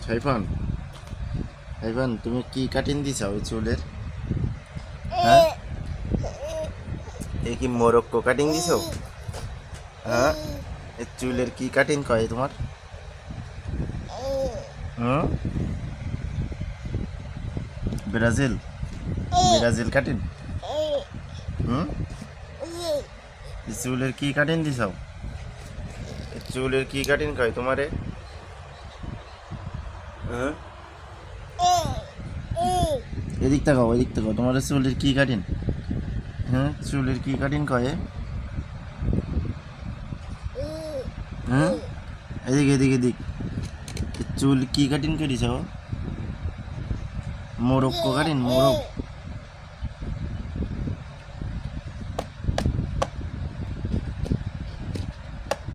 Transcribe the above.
ফাইফান, ফাইফান তুমি কি কাটিং দিছ ওই চুলের? হ্যাঁ, এ কি মোরক্কো কাটিং দিছ? হ্যাঁ, এই চুলের কি কাটিং কয় তোমার? হুম, ব্রাজিল, ব্রাজিল কাটিং। হুম, এই চুলের কি কাটিং দিছ? এই চুলের কি কাটিং কয় তোমারে? হ্যাঁ, এদিক তাকাও, এদিক তাকাও, তোমার চুলের কি কাটিং? হ্যাঁ, চুলের কি কাটিং কয়? হ্যাঁ, এদিক এদিক এদিক, চুল কি কাটিং করিস? মোরক্কো কাটিং, মোরক